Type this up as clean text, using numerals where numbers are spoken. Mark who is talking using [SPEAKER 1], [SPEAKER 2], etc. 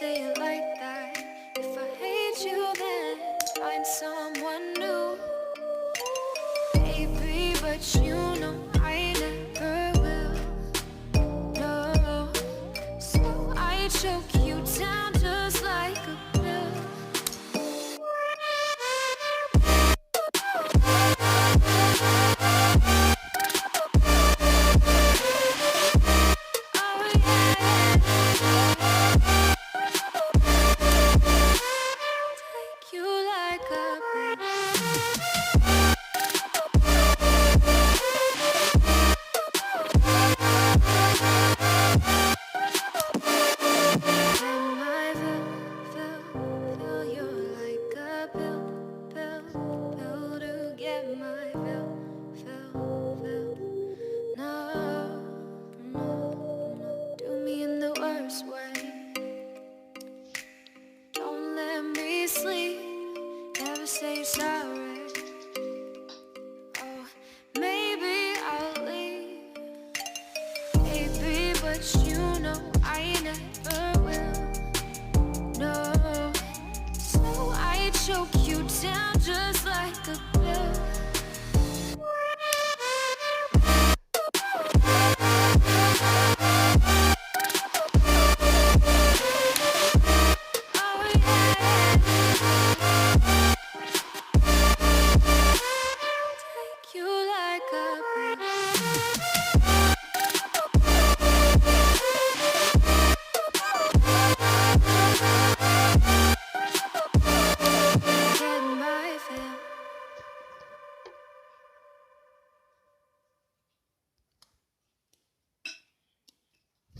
[SPEAKER 1] say it like that. If I hate you, then find someone new. Baby, but you know I never will. No, so I choke you down just like a pill. Oh yeah, take you like a pill. Am I fill you like a pill to get my fill. No, no, do me in the worst way. Don't let me sleep, never say sorry. Oh, maybe I'll leave, baby, but you know I never will. No.